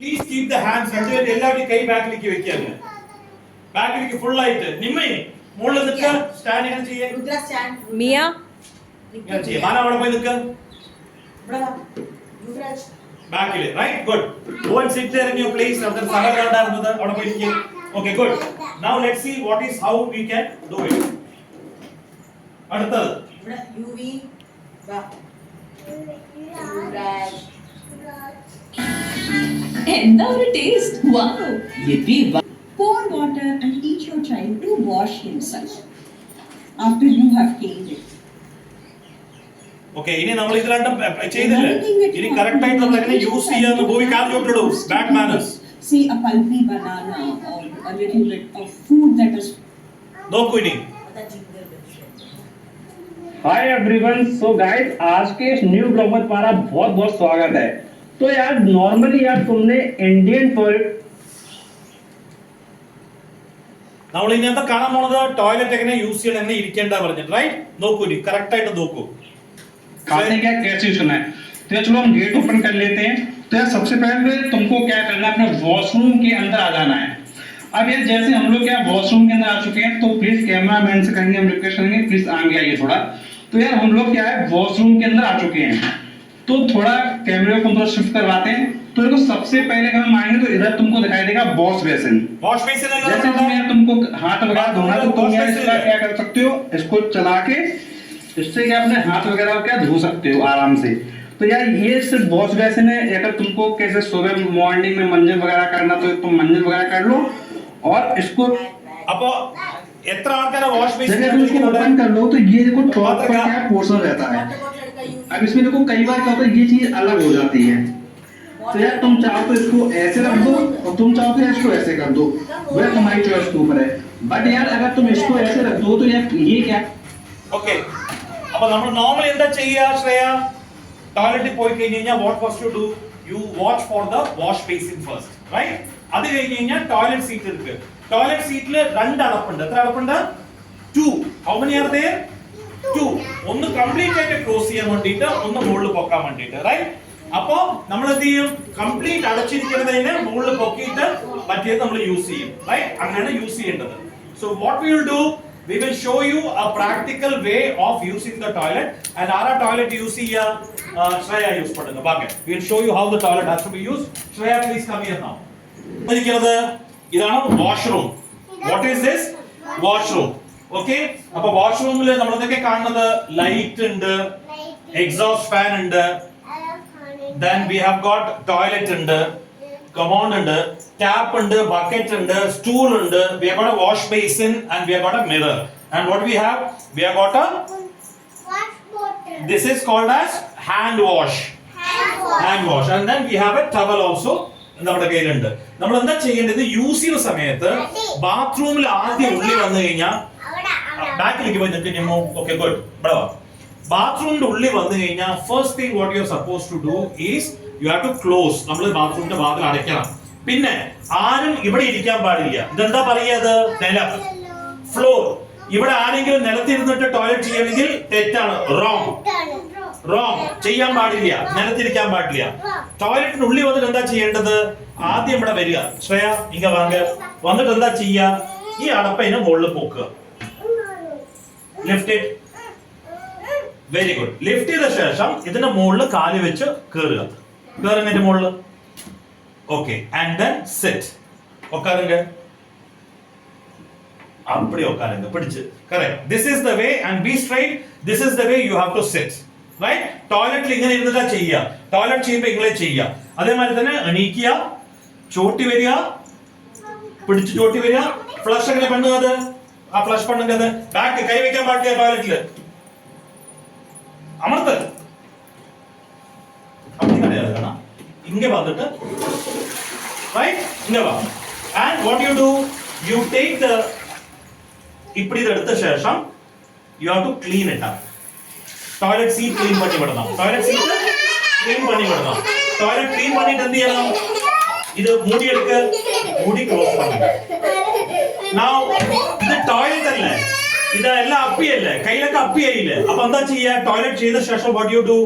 Please keep the hands രണ്ടുപേരും എല്ലാവരും കൈ ബാക്കിലേക്ക് വെക്കുക. ബാക്കിലേക്ക് ഫുൾ ആയിട്ട്. നിമ്മേ മുകളിൽ നിൽക്കുക. സ്റ്റാൻഡ് ഇങ്ങനെ ചെയ്യേ. മിയ ഇങ്ങനെ ചെയ്യേ. മാന അവിടെ പോയി നിൽക്കുക. ബാക്കിൽ. Right. Good. Go and sit there in your place. അവിടെ സഹകരണം ഉണ്ടായിരുന്നത് അവിടെ പോയി ഇരിക്കുക. Okay, good. Now let's see what is how we can do it. അടുത്തത്. ഇവിടെ UV ബാ. യുവരാജ്. എന്താ ഒരു taste wow yippee Pour water and teach your child to wash himself after you have cleaned it. Okay ഇനി നമ്മൾ ഇത് രണ്ടും ചെയ്തില്ലേ ഇനി കറക്റ്റ് ആയിട്ട് നമ്മൾ എങ്ങനെ യൂസ് ചെയ്യാന്ന് പോയി കാണിച്ചോട്ടു bad manners See a pulpy banana or a little bit of food that is നോക്കൂ ഇനി हाय एवरीवन. सो गाइस आज के इस न्यू ब्लॉग में तुम्हारा बहुत बहुत स्वागत है. तो यार नॉर्मली यार तुमने इंडियन टॉयलेट നമ്മൾ ഇനി എന്താ കാണാൻ പോണത് ടോയ്ലറ്റ് എങ്ങനെ യൂസ് ചെയ്യണം എങ്ങനെ ഇരിക്കേണ്ട പറഞ്ഞിട്ട് റൈറ്റ് നോക്കൂ ഇനി കറക്റ്റ് ആയിട്ട് നോക്കൂ खाते क्या कैसे यूज करना है. तो यार चलो हम गेट ओपन कर लेते हैं. तो यार सबसे पहले तुमको क्या करना है अपने वॉशरूम के अंदर आ जाना है. अब यार जैसे हम लोग क्या वॉशरूम के अंदर आ चुके हैं तो प्लीज कैमरा मैन से कहेंगे हम रिक्वेस्ट करेंगे प्लीज आगे आइए थोड़ा. तो यार हम लोग क्या है वॉशरूम के अंदर आ चुके हैं तो थोड़ा कैमरे को थोड़ा शिफ्ट करवाते हैं. तो देखो सबसे पहले अगर हम आएंगे तो इधर तुमको दिखाई देगा वॉश बेसिन. वॉश बेसिन जैसे तुम यार तुमको हाथ वगैरह धोना तो तुम यार इसका क्या कर सकते हो इसको चला के इससे क्या अपने हाथ वगैरह को क्या धो सकते हो आराम से. तो यार ये सिर्फ वॉश बेसिन है. अगर तुमको कैसे सुबह मॉर्निंग में मंजन वगैरह करना तो तुम मंजन वगैरह कर लो और इसको അപ്പോ എത്ര ആൾക്കാരെ വാഷ് जब तुम इसको ओपन कर लो तो ये देखो टॉप पर क्या पोर्शन रहता है. अब इसमें देखो कई बार क्या होता है ये चीज अलग हो जाती है. तो यार तुम चाहो तो इसको ऐसे रख दो और तुम चाहो तो इसको ऐसे कर दो. वह तुम्हारी चॉइस के ऊपर है. बट यार अगर तुम इसको ऐसे रख दो तो यार ये क्या ഓക്കേ അപ്പോ നമ്മൾ നോർമലി എന്താ ചെയ്യാ ശ്രേയ ടോയ്ലറ്റിൽ പോയി കഴിഞ്ഞാൽ what first to do you watch for the wash basin first right അത് കഴിഞ്ഞാൽ ടോയ്ലറ്റ് സീറ്റ് എടുക്കുക ടോയ്ലറ്റ് സീറ്റിൽ രണ്ട് അടപ്പുണ്ട് എത്ര അടപ്പുണ്ട് 2 ഹൗ മെനി ആർ ദേർ 2 ഒന്ന് കംപ്ലീറ്റ് ആയിട്ട് ക്ലോസ് ചെയ്യാൻ വേണ്ടിയിട്ട് ഒന്ന് മുകളിൽ പൊക്കാൻ വേണ്ടിയിട്ട് റൈറ്റ് അപ്പോ നമ്മൾ എന്ത് ചെയ്യും കംപ്ലീറ്റ് അടച്ചിരിക്കുന്നതിനെ മുകളിൽ പൊക്കിയിട്ട് മറ്റേത് നമ്മൾ യൂസ് ചെയ്യും റൈറ്റ് അങ്ങനെയാണ് യൂസ് ചെയ്യേണ്ടത് so what we will do we will show you a practical way of using the toilet and our toilet use here Shreya use padunga baake we will show you how the toilet has to be used. Shreya please come here now. ഇരിക്കുന്നത് ഇതാണ് washroom. what is this washroom okay അപ്പോൾ വാഷ്റൂമിൽ നമ്മൾ എന്തൊക്കെ കാണുന്നത് light ഉണ്ട് exhaust fan ഉണ്ട് then we have got toilet ഉണ്ട് commode ഉണ്ട് tap ഉണ്ട് bucket ഉണ്ട് stool ഉണ്ട് we have got a wash basin and we have got a mirror and what we have got a wash bottle. This is called as hand wash and then we have a towel also നമ്മുടെ കയ്യിലുണ്ട്. നമ്മൾ എന്താ ചെയ്യേണ്ടത് use ചെയ്യുന്ന സമയത്ത് ബാത്റൂമിൽ ആദ്യം ഉള്ളി വന്നു കഴിഞ്ഞാൽ ബാക്കിലേക്ക് പോയി നിൽക്കുന്നു ഓക്കെ ഗുഡ് ഇവിടെ വാ ബാത്റൂമിന്റെ ഉള്ളിൽ വന്നു കഴിഞ്ഞാൽ first thing what you are suppose to do is you have to close നമ്മൾ ബാത്റൂമിന്റെ വാതിൽ അടയ്ക്കണം. പിന്നെ ആരും ഇവിടെ ഇരിക്കാൻ പാടില്ല. ഇതെന്താ പറയുക നിലം ഫ്ലോർ. ഇവിടെ ആരെങ്കിലും നിലത്തിരുന്നിട്ട് ടോയ്ലറ്റ് ചെയ്യണമെങ്കിൽ തെറ്റാണ് റോങ് ചെയ്യാൻ പാടില്ല നിലത്തിരിക്കാൻ പാടില്ല. ടോയ്ലറ്റിന് ഉള്ളിൽ വന്നിട്ട് എന്താ ചെയ്യേണ്ടത് ആദ്യം ഇവിടെ വരിക ശ്രേയ ഇങ്ങ വാങ്ങ വന്നിട്ട് എന്താ ചെയ്യുക ഈ അടപ്പതിനെ മുകളിൽ പോക്കുക lift it very good lift ചെയ്ത ശേഷം ഇതിന്റെ മുകളിൽ കാല് വെച്ച് കയറുന്നതിന്റെ മുകളിൽ okay and then sit உட்காருங்க அப்படி உட்காருங்க பிடிச்சு correct this is the way and be straight this is the way you have to sit right ടോയ്ലറ്റിൽ ഇങ്ങനെ ഇരുന്നിട്ടാ ചെയ്യുക ടോയ്ലറ്റ് ചെയ്യുമ്പോൾ ഇങ്ങനെ ചെയ്യുക അതേമാതിരി തന്നെ എണീക്കുക ചോട്ടി വരിക പിടിച്ച് ചോട്ടി വരിക ഫ്ലഷ് എങ്ങനെ പണ്ടുന്നത് ആ ഫ്ലഷ് പണ്ടുന്നത് ബാക്ക് കൈ വെക്കാൻ പാടില്ല ടോയ്ലറ്റില് അമർത്ത് அப்படி கிடையாது കാണാ ഇങ്ങ വന്നിട്ട് right ഇങ്ങ വാ and what you do you take the இப்படி எடுத்த ശേഷം you have to clean it up toilet seat clean பண்ணி விடணும் toilet seat clean பண்ணி விடணும் toilet clean பண்ணிட்டு എന്ത് ചെയ്യണം ഇത് മൂടി എടുക്ക മൂടി ക്ലോസ് பண்ணுங்க now ഇത് ടോയ്ലറ്റ് അല്ല ഇതെല്ലാം അപ്പിയല്ലേ കയ്യിലൊക്കെ അപ്പിയായില്ലേ അപ്പോൾ എന്താ ചെയ്യുക ടോയ്ലറ്റ് ചെയ്ത ശേഷം what you do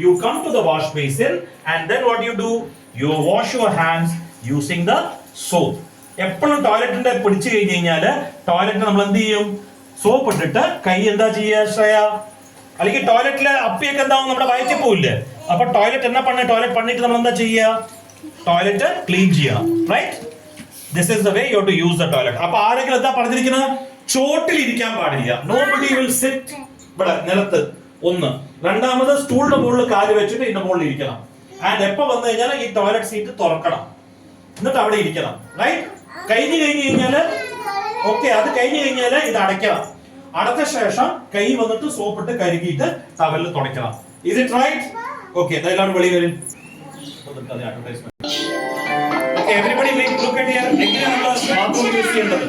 you come to the wash basin and then what you do you wash your hands using the soap. എപ്പോഴും ടോയ്ലറ്റിന്റെ പിടിച്ചു കഴിഞ്ഞ് കഴിഞ്ഞാല് ടോയ്ലറ്റിന് നമ്മൾ എന്ത് ചെയ്യും? സോപ്പ് ഇട്ടിട്ട് കൈ എന്താ ചെയ്യുക ശ്രേയ? അല്ലെങ്കിൽ ടോയ്ലറ്റിലെ അപ്പിയൊക്കെ എന്താവും നമ്മുടെ വയറ്റിൽ പോവില്ലേ? അപ്പൊ ടോയ്ലറ്റ് എന്നാ പണി? ടോയ്ലറ്റ് പണിയിട്ട് നമ്മൾ എന്താ ചെയ്യുക? ടോയ്ലറ്റ് ക്ലീൻ ചെയ്യണം, right? This is the way you have to use the toilet. അപ്പൊ ആരെങ്കിലും എന്താ പറഞ്ഞിരിക്കുന്നത്? ചോട്ടിൽ ഇരിക്കാൻ പാടില്ല. നോബഡി വിൽ സിറ്റ് ഇവിടെ നിലത്ത്. ഒന്ന്. രണ്ടാമത് സ്റ്റൂളിന്റെ മുകളിൽ കാല് വെച്ചിട്ട് ഇതിന്റെ മുകളിൽ ഇരിക്കണം. ആൻഡ് എപ്പോ വന്നു കഴിഞ്ഞാൽ ഈ ടോയ്ലറ്റ് സീറ്റ് തുറക്കണം, എന്നിട്ട് അവിടെ ഇരിക്കണം, റൈറ്റ്? കഴിഞ്ഞു കഴിഞ്ഞാല് ഓക്കെ, അത് കഴിഞ്ഞു കഴിഞ്ഞാല് ഇത് അടയ്ക്കണം. അടച്ച ശേഷം കൈ വന്നിട്ട് സോപ്പിട്ട് കഴുകിയിട്ട് ടവലിൽ തുടയ്ക്കണം. Is it right? Okay, എല്ലാവരും വെളിയിൽ വരും. Okay, everybody look at here. എങ്ങനെയാണ് നമ്മൾ ബാത്റൂം യൂസ് ചെയ്യേണ്ടത്?